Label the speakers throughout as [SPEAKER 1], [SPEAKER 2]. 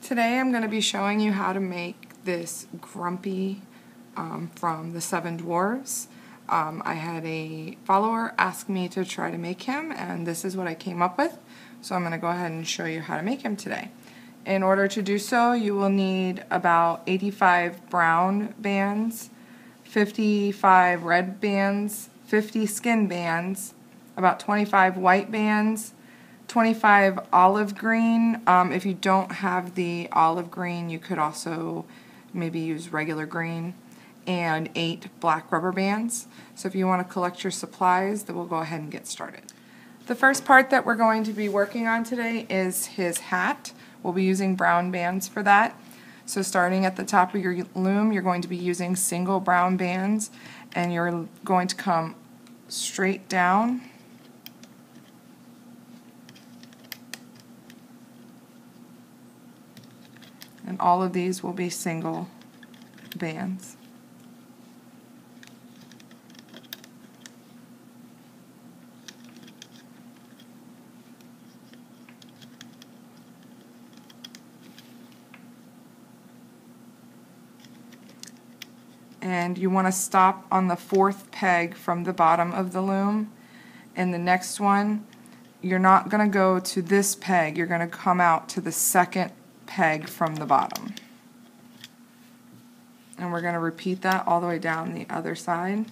[SPEAKER 1] Today I'm going to be showing you how to make this Grumpy from the 7 Dwarves. I had a follower ask me to try to make him, and this is what I came up with. So I'm going to go ahead and show you how to make him today. In order to do so, you will need about 85 brown bands, 55 red bands, 50 skin bands, about 25 white bands, 25 olive green. If you don't have the olive green, you could also maybe use regular green, and 8 black rubber bands. So if you want to collect your supplies, then we'll go ahead and get started. The first part that we're going to be working on today is his hat. We'll be using brown bands for that. So starting at the top of your loom, you're going to be using single brown bands, and you're going to come straight down and all of these will be single bands. And you want to stop on the 4th peg from the bottom of the loom. And the next one, you're not going to go to this peg, you're going to come out to the 2nd peg from the bottom. And we're going to repeat that all the way down the other side.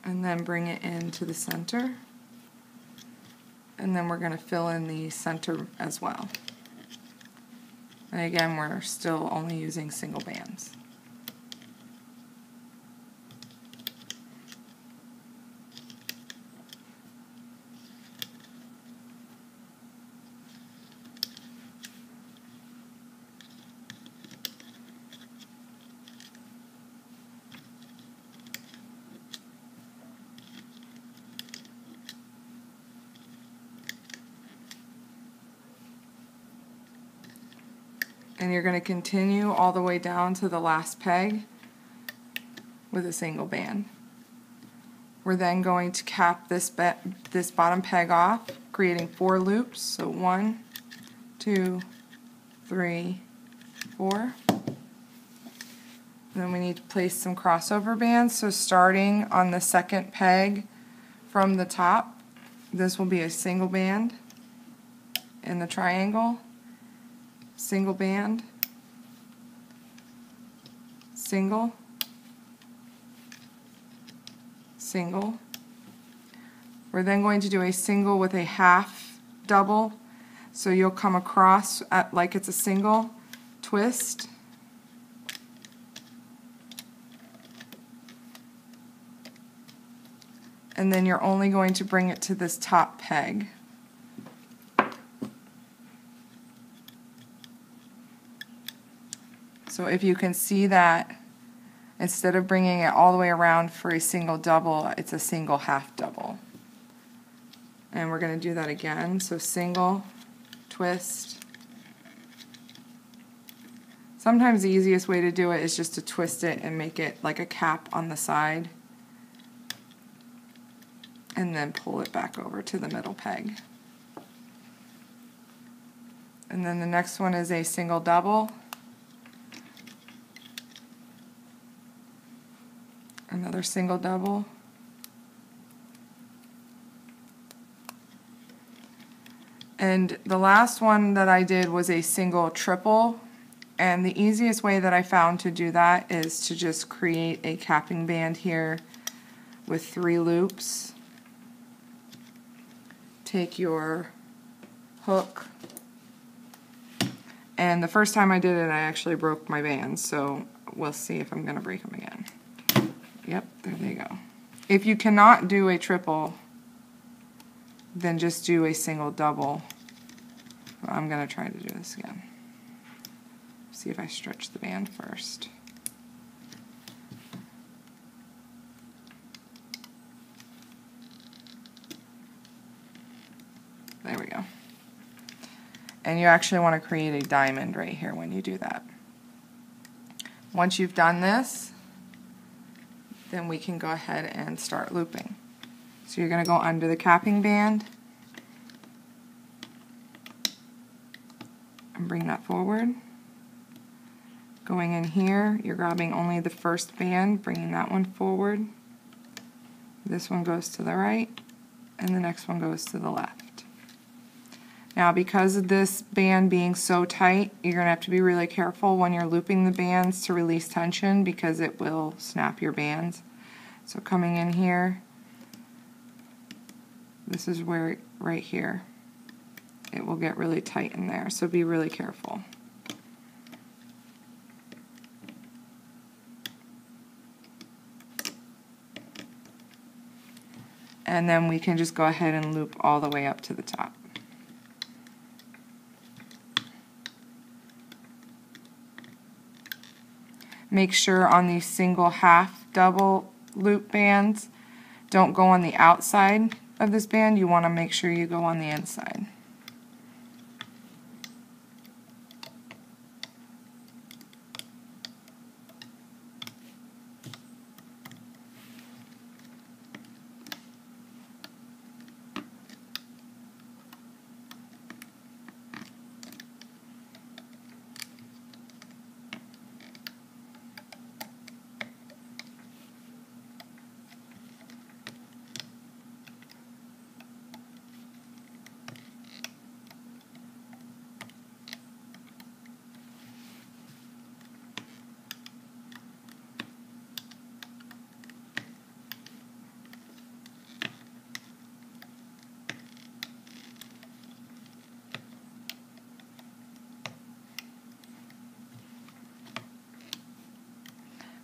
[SPEAKER 1] And then bring it into the center. And then we're going to fill in the center as well. And again, we're still only using single bands. And you're going to continue all the way down to the last peg with a single band. We're then going to cap this bottom peg off, creating 4 loops. So 1, 2, 3, 4. Then we need to place some crossover bands. So starting on the 2nd peg from the top, this will be a single band in the triangle. Single band, single, single. We're then going to do a single with a half double. So you'll come across like it's a single, twist, and then you're only going to bring it to this top peg. So if you can see that, instead of bringing it all the way around for a single double, it's a single half double. And we're going to do that again. So single, twist. Sometimes the easiest way to do it is just to twist it and make it like a cap on the side. And then pull it back over to the middle peg. And then the next one is a single double. Another single double, and the last one that I did was a single triple, and the easiest way that I found to do that is to just create a capping band here with 3 loops. Take your hook, and the first time I did it I actually broke my bands, so we'll see if I'm going to break them again. Yep, there they go. If you cannot do a triple, then just do a single double. I'm going to try to do this again. See if I stretch the band first. There we go. And you actually want to create a diamond right here when you do that. Once you've done this, then we can go ahead and start looping. So you're going to go under the capping band and bring that forward. Going in here, you're grabbing only the first band, bringing that one forward. This one goes to the right, and the next one goes to the left. Now, because of this band being so tight, you're going to have to be really careful when you're looping the bands to release tension, because it will snap your bands. So coming in here, this is where, right here, it will get really tight in there, so be really careful. And then we can just go ahead and loop all the way up to the top. Make sure on these single half double loop bands, don't go on the outside of this band, you want to make sure you go on the inside.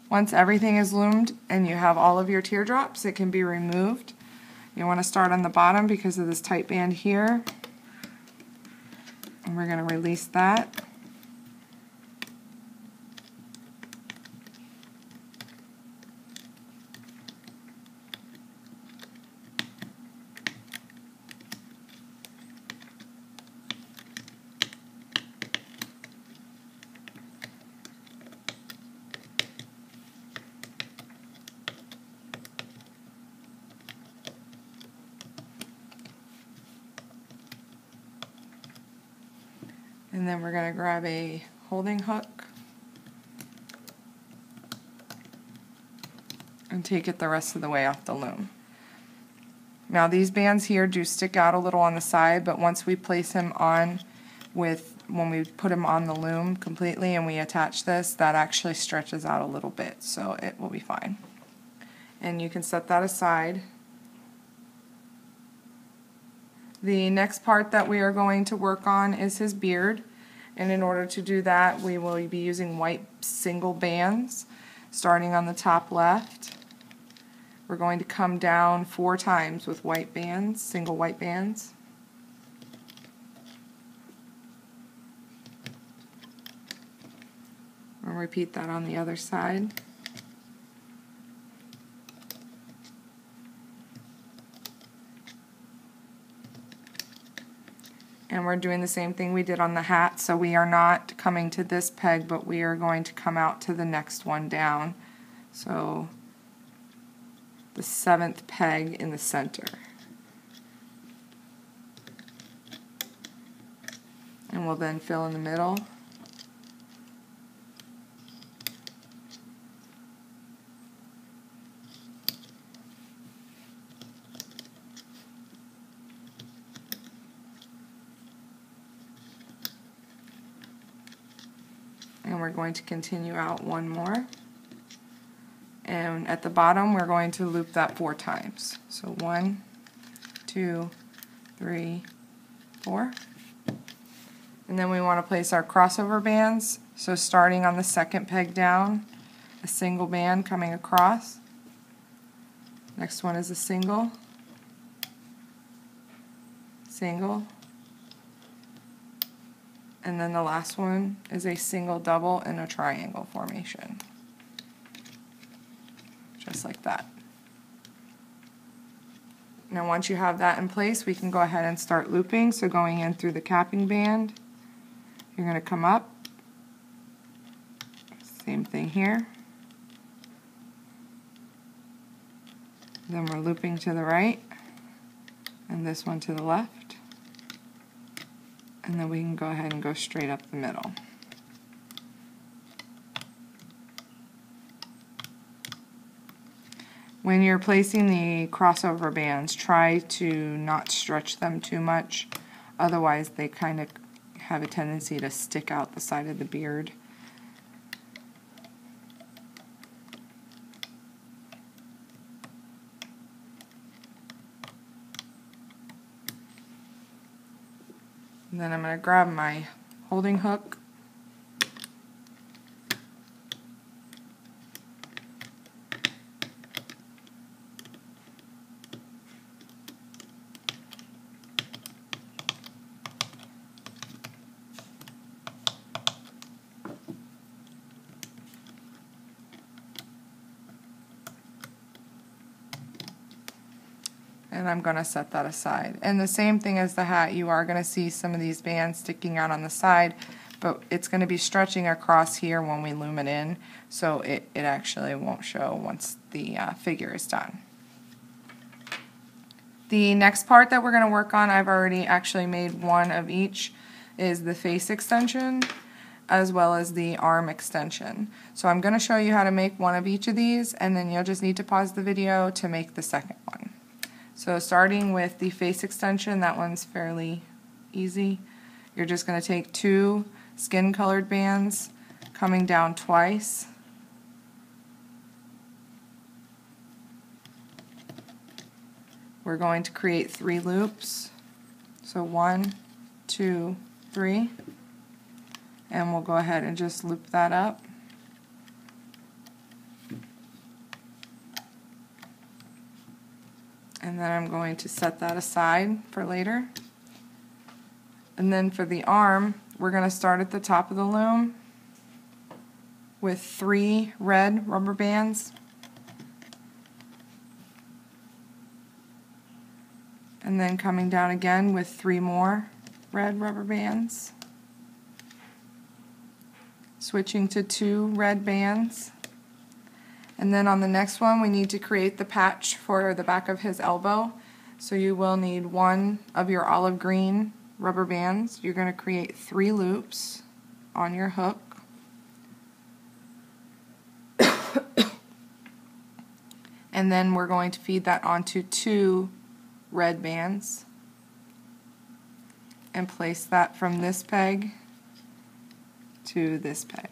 [SPEAKER 1] Once everything is loomed and you have all of your teardrops, it can be removed. You want to start on the bottom because of this tight band here. And we're going to release that. And then we're going to grab a holding hook and take it the rest of the way off the loom. Now these bands here do stick out a little on the side, but once we place him on when we put him on the loom completely and we attach this, that actually stretches out a little bit, so it will be fine. And you can set that aside. The next part that we are going to work on is his beard, and in order to do that we will be using white single bands. Starting on the top left, we're going to come down 4 times with white bands, single white bands. We'll repeat that on the other side. And we're doing the same thing we did on the hat, so we are not coming to this peg, but we are going to come out to the next one down. So the 7th peg in the center. And we'll then fill in the middle. And we're going to continue out one more. And at the bottom we're going to loop that 4 times. So 1, 2, 3, 4. And then we want to place our crossover bands. So starting on the 2nd peg down, a single band coming across. Next one is a single, single, and then the last one is a single double in a triangle formation. Just like that. Now once you have that in place, we can go ahead and start looping. So going in through the capping band, You're going to come up, same thing here. Then we're looping to the right, and this one to the left. And then we can go ahead and go straight up the middle. When you're placing the crossover bands, try to not stretch them too much, otherwise they kind of have a tendency to stick out the side of the beard. And then I'm going to grab my holding hook, and I'm going to set that aside. And the same thing as the hat, you are going to see some of these bands sticking out on the side, but it's going to be stretching across here when we loom it in, so it actually won't show once the figure is done. The next part that we're going to work on, I've already actually made one of each, is the face extension as well as the arm extension. So I'm going to show you how to make one of each of these, and then you'll just need to pause the video to make the second one. So starting with the face extension, that one's fairly easy. You're just going to take 2 skin colored bands, coming down twice. We're going to create 3 loops. So 1, 2, 3. And we'll go ahead and just loop that up. And then I'm going to set that aside for later. And then for the arm, we're going to start at the top of the loom with 3 red rubber bands. And then coming down again with 3 more red rubber bands. Switching to 2 red bands. And then on the next one, we need to create the patch for the back of his elbow. So you will need 1 of your olive green rubber bands. You're going to create 3 loops on your hook. And then we're going to feed that onto 2 red bands and place that from this peg to this peg.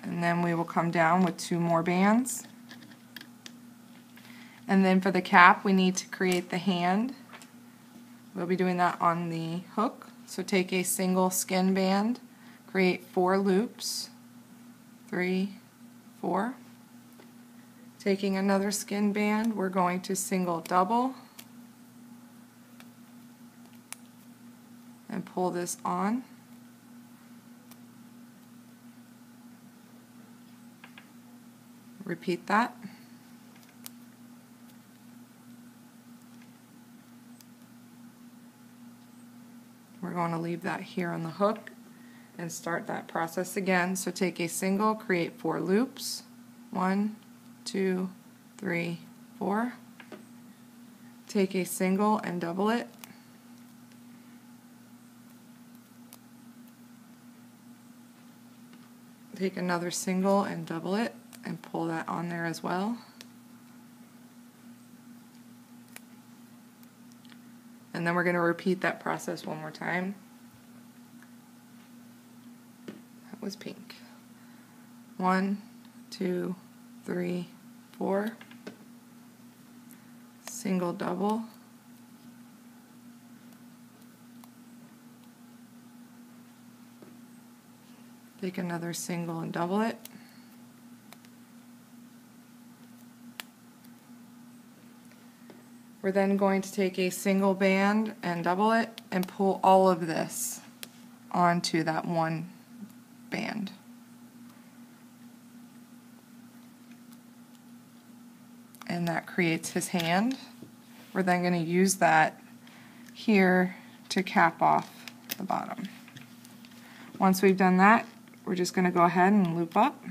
[SPEAKER 1] And then we will come down with 2 more bands. And then for the cap, we need to create the hand. We'll be doing that on the hook. So take a single skin band, create 4 loops, 3, 4. Taking another skin band, we're going to single double and pull this on. Repeat that. We're going to leave that here on the hook and start that process again. So take a single, create 4 loops. 1, 2, 3, 4. Take a single and double it. Take another single and double it and pull that on there as well. And then we're going to repeat that process one more time. That was pink. 1, 2, 3, 4. Single double. Take another single and double it. We're then going to take a single band and double it and pull all of this onto that one band. And that creates his hand. We're then going to use that here to cap off the bottom. Once we've done that, we're just going to go ahead and loop up.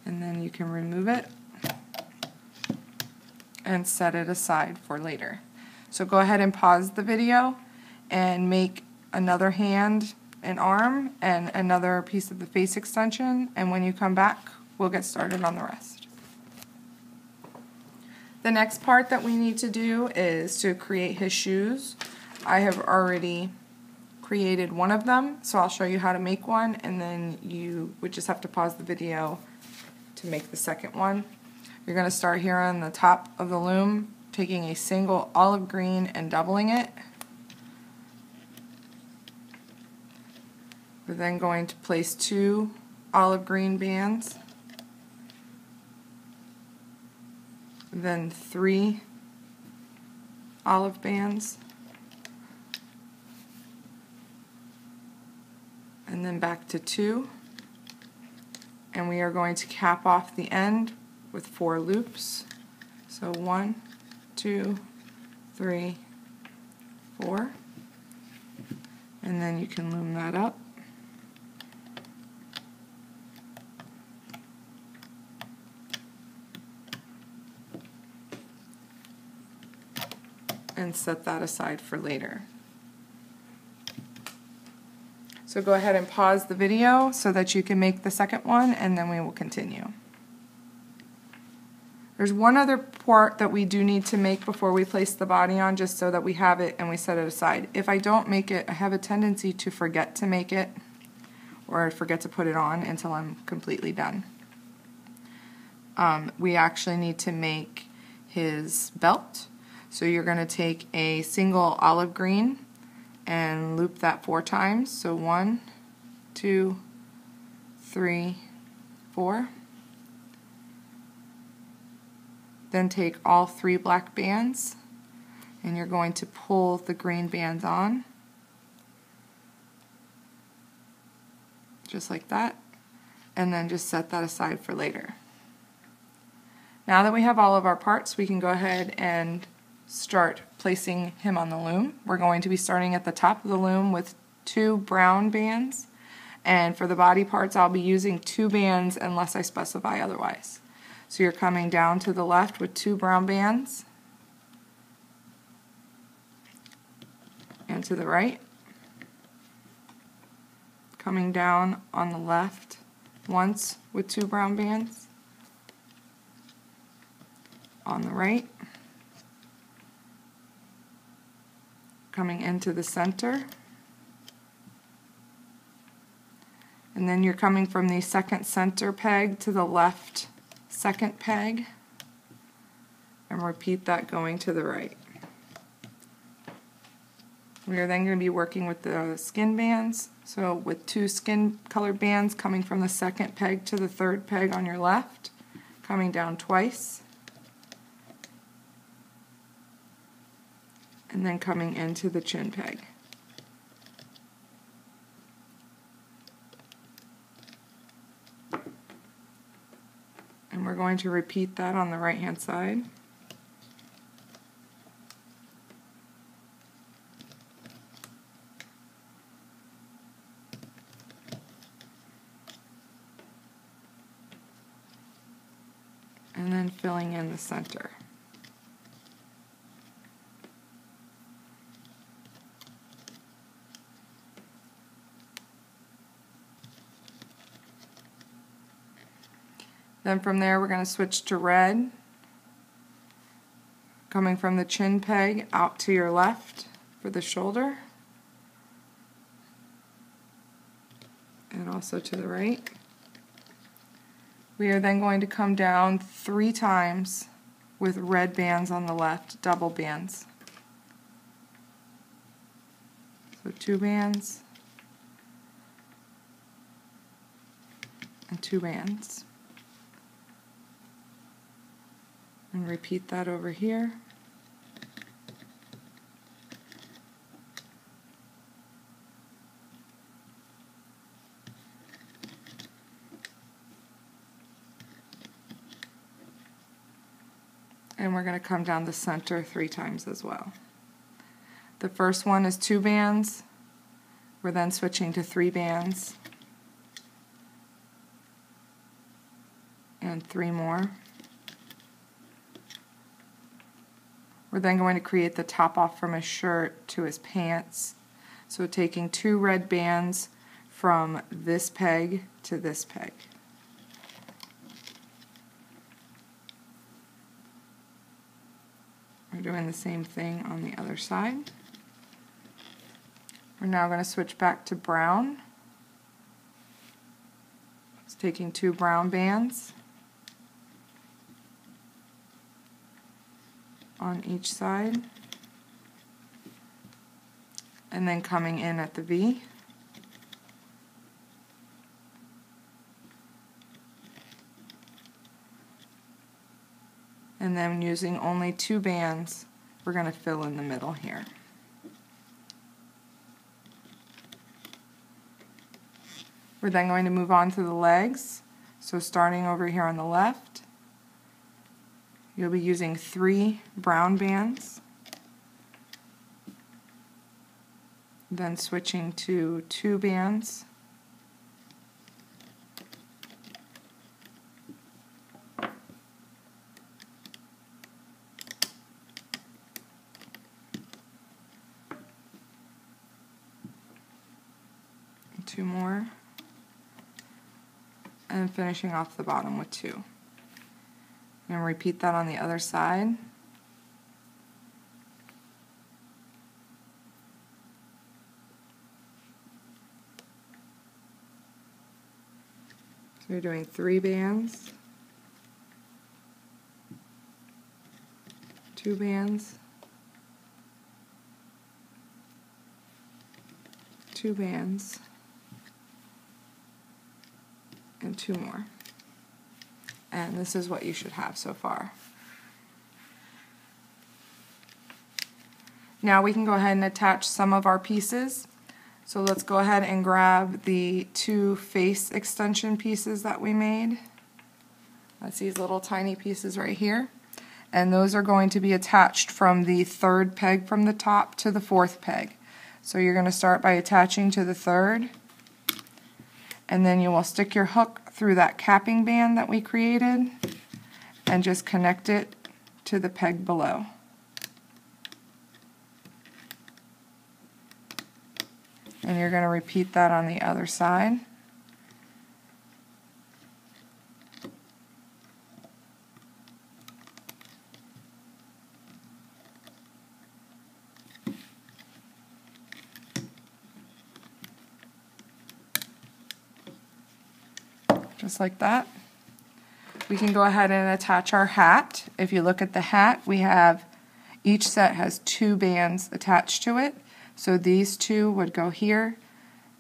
[SPEAKER 1] And then you can remove it and set it aside for later. So go ahead and pause the video and make another hand and arm and another piece of the face extension, and when you come back we'll get started on the rest. The next part that we need to do is to create his shoes. I have already created one of them, so I'll show you how to make one, and then you would just have to pause the video to make the second one. You're going to start here on the top of the loom, taking a single olive green and doubling it. We're then going to place 2 olive green bands, then 3 olive bands, and then back to 2, and we are going to cap off the end with 4 loops. So 1, 2, 3, 4, and then you can loom that up. And set that aside for later. So go ahead and pause the video so that you can make the second one, and then we will continue. There's one other part that we do need to make before we place the body on, just so that we have it and we set it aside. If I don't make it, I have a tendency to forget to make it, or forget to put it on until I'm completely done. We actually need to make his belt. So you're going to take a single olive green and loop that 4 times. So 1, 2, 3, 4. Then take all 3 black bands and you're going to pull the green bands on, just like that, and then just set that aside for later. Now that we have all of our parts, we can go ahead and start placing him on the loom. We're going to be starting at the top of the loom with 2 brown bands, and for the body parts I'll be using 2 bands unless I specify otherwise. So you're coming down to the left with 2 brown bands, and to the right, coming down on the left once with 2 brown bands, on the right, coming into the center, and then you're coming from the second center peg to the left second peg, and repeat that going to the right. We are then going to be working with the skin bands, so with 2 skin colored bands coming from the second peg to the third peg on your left, coming down twice, and then coming into the chin peg. And we're going to repeat that on the right hand side. And then filling in the center. Then from there we're going to switch to red, coming from the chin peg out to your left for the shoulder, and also to the right. We are then going to come down 3 times with red bands on the left, double bands. So 2 bands and 2 bands. And repeat that over here. And we're going to come down the center 3 times as well. The first one is 2 bands. We're then switching to 3 bands. And 3 more. We're then going to create the top off from his shirt to his pants. So taking 2 red bands from this peg to this peg. We're doing the same thing on the other side. We're now going to switch back to brown. It's taking 2 brown bands on each side, and then coming in at the V. And then using only 2 bands, we're going to fill in the middle here. We're then going to move on to the legs. So starting over here on the left, you'll be using 3 brown bands, then switching to 2 bands, and 2 more, and finishing off the bottom with 2. And repeat that on the other side. So you're doing 3 bands, 2 bands, 2 bands, and 2 more. And this is what you should have so far. Now we can go ahead and attach some of our pieces. So let's go ahead and grab the 2 face extension pieces that we made. That's these little tiny pieces right here. And those are going to be attached from the 3rd peg from the top to the 4th peg. So you're going to start by attaching to the 3rd, and then you will stick your hook through that capping band that we created and just connect it to the peg below. And you're going to repeat that on the other side. Just like that. We can go ahead and attach our hat. If you look at the hat, we have, each set has 2 bands attached to it. So these 2 would go here,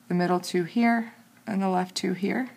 [SPEAKER 1] the middle 2 here, and the left 2 here.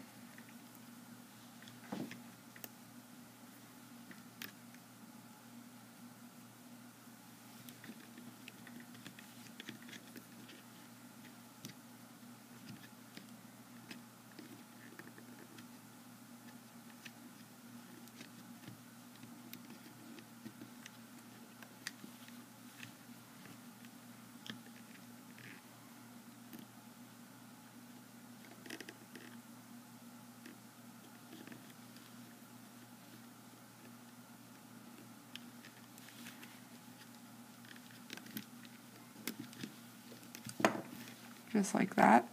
[SPEAKER 1] Just like that.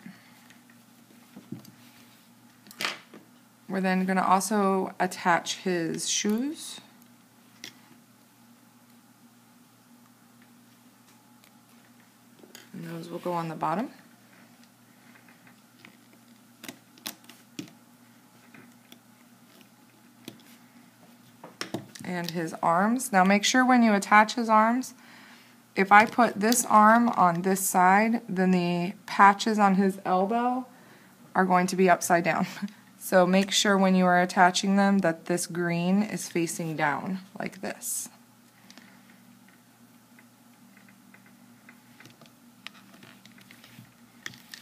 [SPEAKER 1] We're then going to also attach his shoes. And those will go on the bottom. And his arms. Now make sure when you attach his arms, if I put this arm on this side, then the patches on his elbow are going to be upside down. So make sure when you are attaching them that this green is facing down, like this.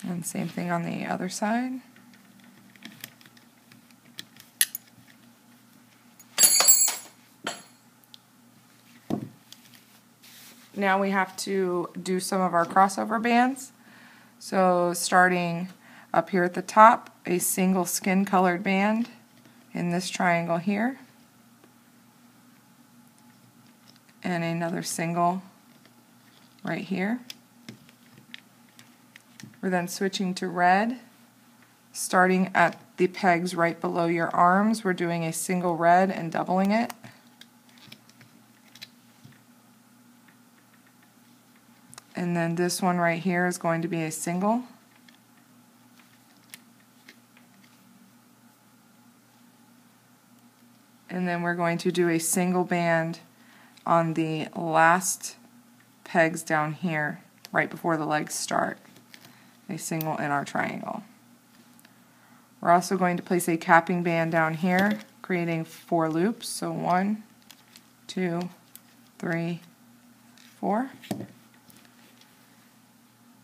[SPEAKER 1] And same thing on the other side. now we have to do some of our crossover bands. So starting up here at the top, a single skin colored band in this triangle here, and another single right here. We're then switching to red. Starting at the pegs right below your arms, we're doing a single red and doubling it. And then this one right here is going to be a single. And then we're going to do a single band on the last pegs down here, right before the legs start. A single in our triangle. We're also going to place a capping band down here, creating 4 loops. So 1, 2, 3, 4.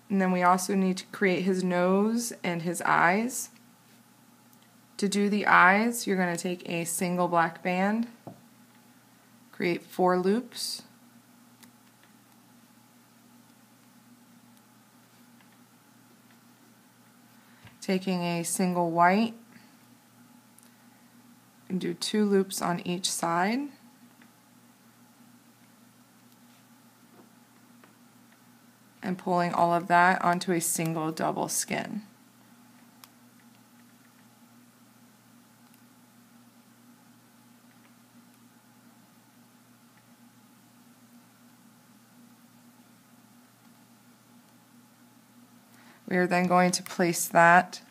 [SPEAKER 1] And then we also need to create his nose and his eyes. To do the eyes, you're going to take a single black band, create 4 loops, taking a single white and do 2 loops on each side, and pulling all of that onto a single double skin. We are then going to place that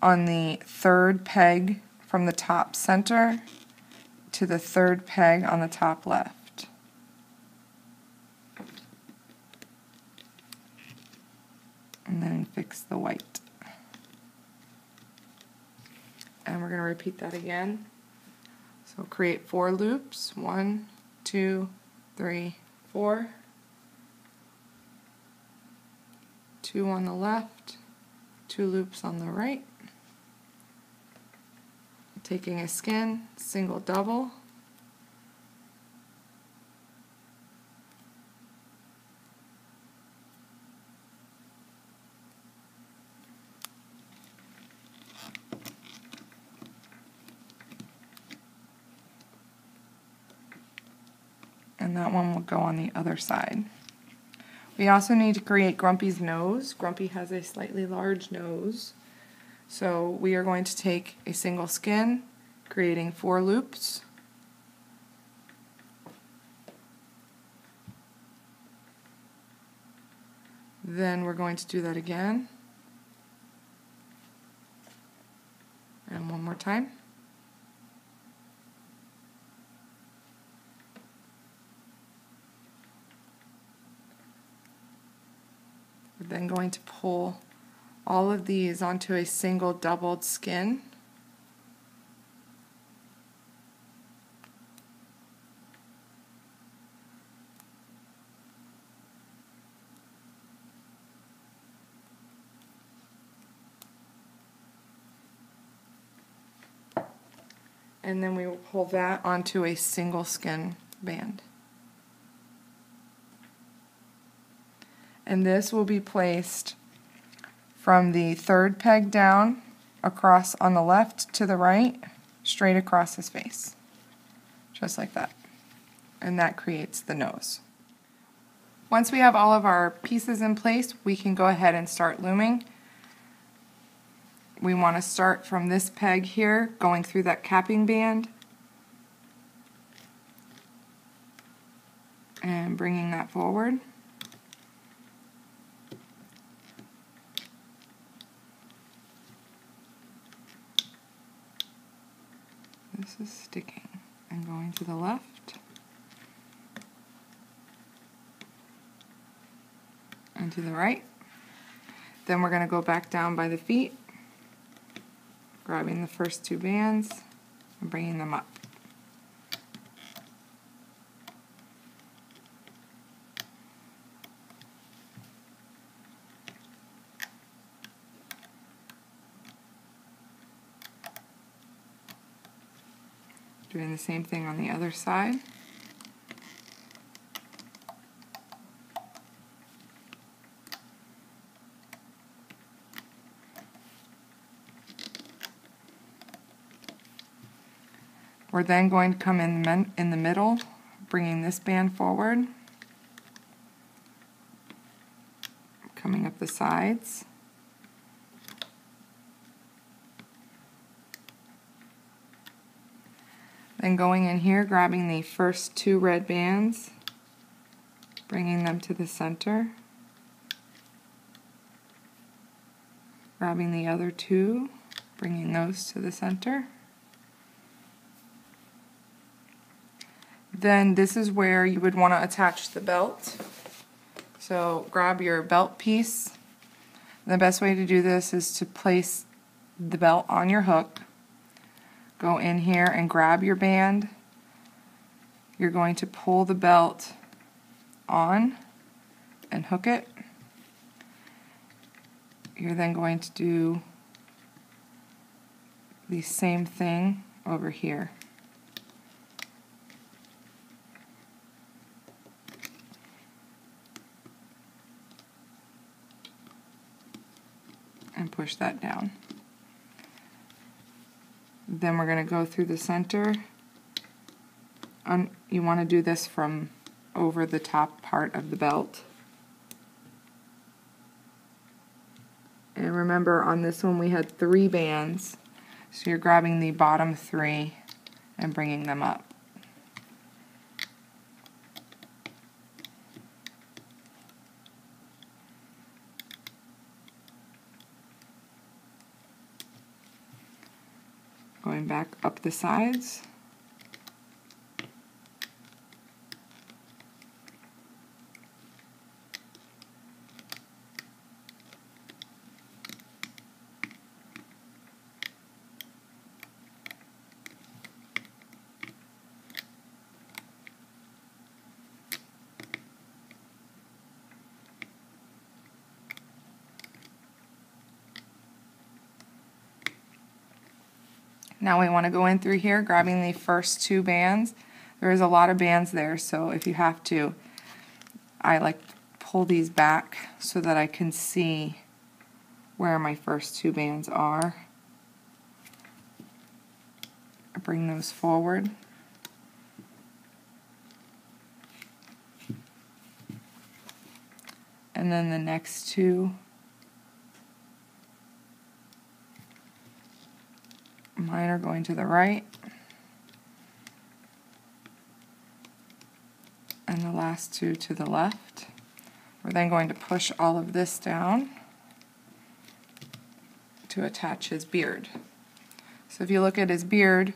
[SPEAKER 1] on the 3rd peg from the top center to the 3rd peg on the top left. And then fix the white. And we're going to repeat that again. So create 4 loops. 1, 2, 3, 4. 2 on the left, 2 loops on the right, taking a skin, single double, and that one will go on the other side. We also need to create Grumpy's nose. Grumpy has a slightly large nose. So we are going to take a single skin, creating 4 loops. Then we're going to do that again. And one more time. We're then going to pull all of these onto a single doubled skin. And then we will pull that onto a single skin band. And this will be placed from the 3rd peg down, across on the left to the right, straight across his face. Just like that. And that creates the nose. Once we have all of our pieces in place, we can go ahead and start looming. We want to start from this peg here, going through that capping band, and bringing that forward. This is sticking and going to the left and to the right. Then we're going to go back down by the feet, grabbing the first 2 bands and bringing them up. Doing the same thing on the other side. We're then going to come in the middle, bringing this band forward, coming up the sides, then going in here, grabbing the first two red bands, bringing them to the center, grabbing the other two, bringing those to the center. Then this is where you would want to attach the belt. So grab your belt piece. The best way to do this is to place the belt on your hook. Go in here and grab your band. You're going to pull the belt on and hook it. You're then going to do the same thing over here. And push that down. Then we're going to go through the center. You want to do this from over the top part of the belt. And remember, on this one we had 3 bands, so you're grabbing the bottom 3 and bringing them up. Going back up the sides. Now we want to go in through here, grabbing the first 2 bands. There is a lot of bands there, so if you have to, I like to pull these back so that I can see where my first 2 bands are. I bring those forward. And then the next 2. Mine are going to the right, and the last 2 to the left. We're then going to push all of this down to attach his beard. So if you look at his beard,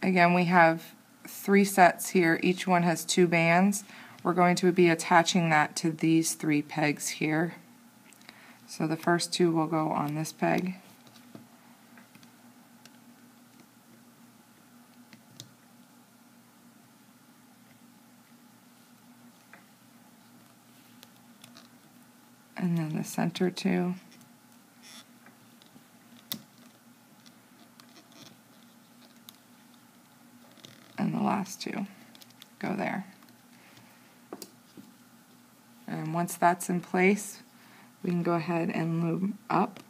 [SPEAKER 1] again we have 3 sets here, each one has 2 bands. We're going to be attaching that to these 3 pegs here. So the first 2 will go on this peg. And then the center 2. And the last 2 go there. And once that's in place, we can go ahead and loom up.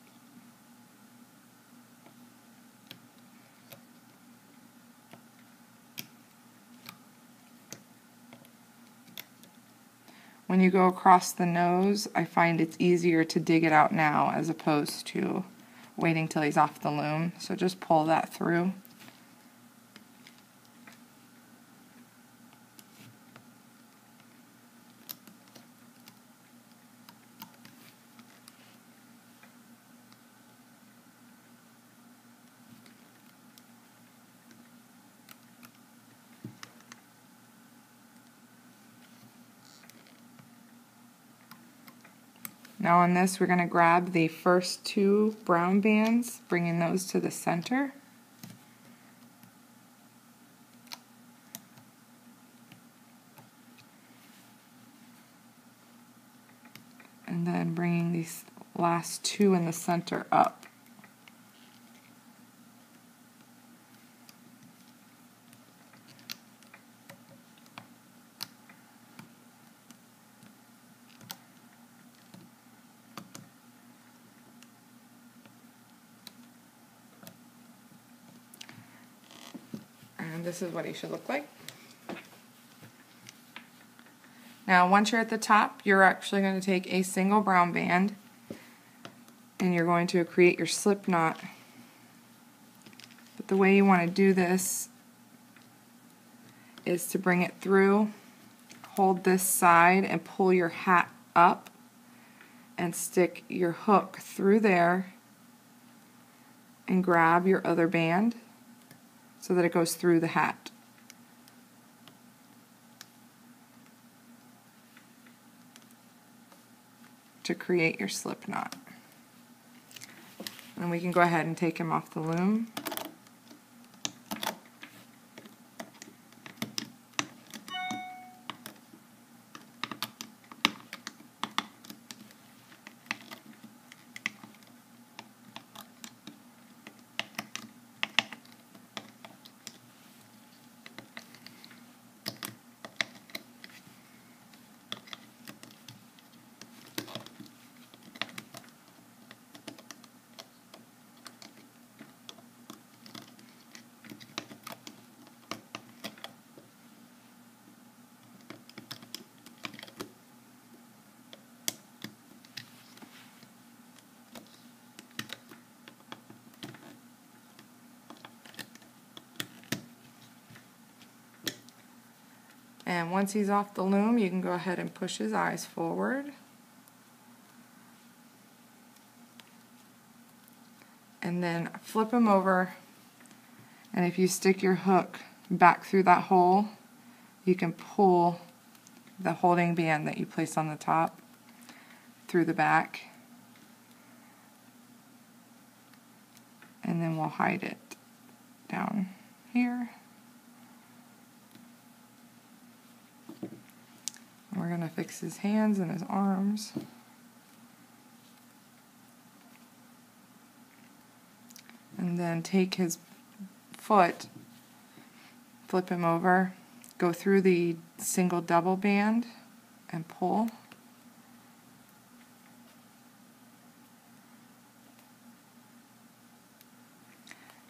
[SPEAKER 1] When you go across the nose, I find it's easier to dig it out now as opposed to waiting till he's off the loom. So just pull that through. Now on this, we're going to grab the first 2 brown bands, bringing those to the center. And then bringing these last 2 in the center up. And this is what he should look like. Now once you're at the top, you're actually going to take a single brown band and you're going to create your slip knot. But the way you want to do this is to bring it through, hold this side and pull your hat up and stick your hook through there and grab your other band so that it goes through the hat. To create your slip knot. And we can go ahead and take him off the loom. And once he's off the loom, you can go ahead and push his eyes forward. And then flip him over. And if you stick your hook back through that hole, you can pull the holding band that you placed on the top through the back. And then we'll hide it down here. We're going to fix his hands and his arms. And then take his foot, flip him over, go through the single double band and pull.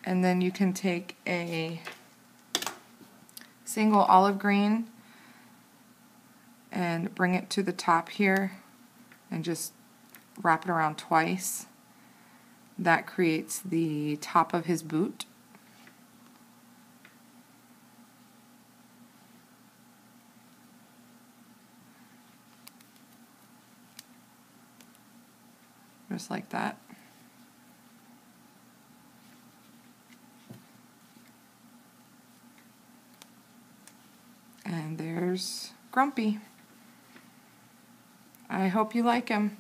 [SPEAKER 1] And then you can take a single olive green and bring it to the top here and just wrap it around twice. That creates the top of his boot. Just like that. And there's Grumpy. I hope you like him.